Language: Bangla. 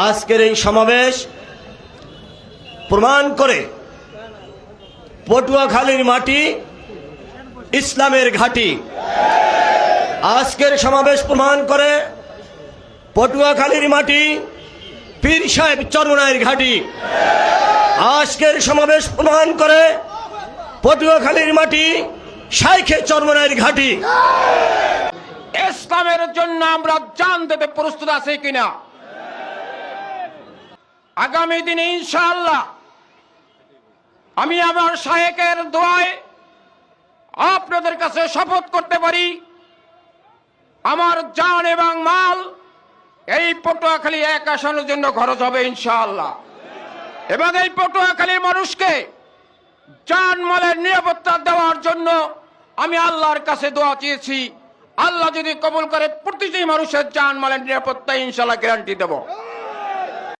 আজকের এই সমাবেশ প্রমাণ করে পটুয়াখালীর মাটি ইসলামের ঘাঁটি। আজকের সমাবেশ প্রমাণ করে পটুয়াখালীর মাটি পীর সাহেব চরমনাইয়ের ঘাঁটি। আজকের সমাবেশ প্রমাণ করে পটুয়াখালীর মাটি শাইখে চরমনাইয়ের ঘাঁটি। ইসলামের জন্য আমরা জান দিতে প্রস্তুত আছি কিনা? আগামী দিনে ইনশাআল্লাহ আমি আমার শায়েখের দোয়ায় আপনাদের কাছে শপথ করতে পারি, আমার জান এবং মাল এই পটুয়াখালী এক আসনের জন্য খরচ হবে ইনশাআল্লাহ। এবং এই পটুয়াখালীর মানুষকে জান মালের নিরাপত্তা দেওয়ার জন্য আমি আল্লাহর কাছে দোয়া চেয়েছি। আল্লাহ যদি কবুল করে প্রতিটি মানুষের জান মালের নিরাপত্তা ইনশাআল্লাহ গ্যারান্টি দেব।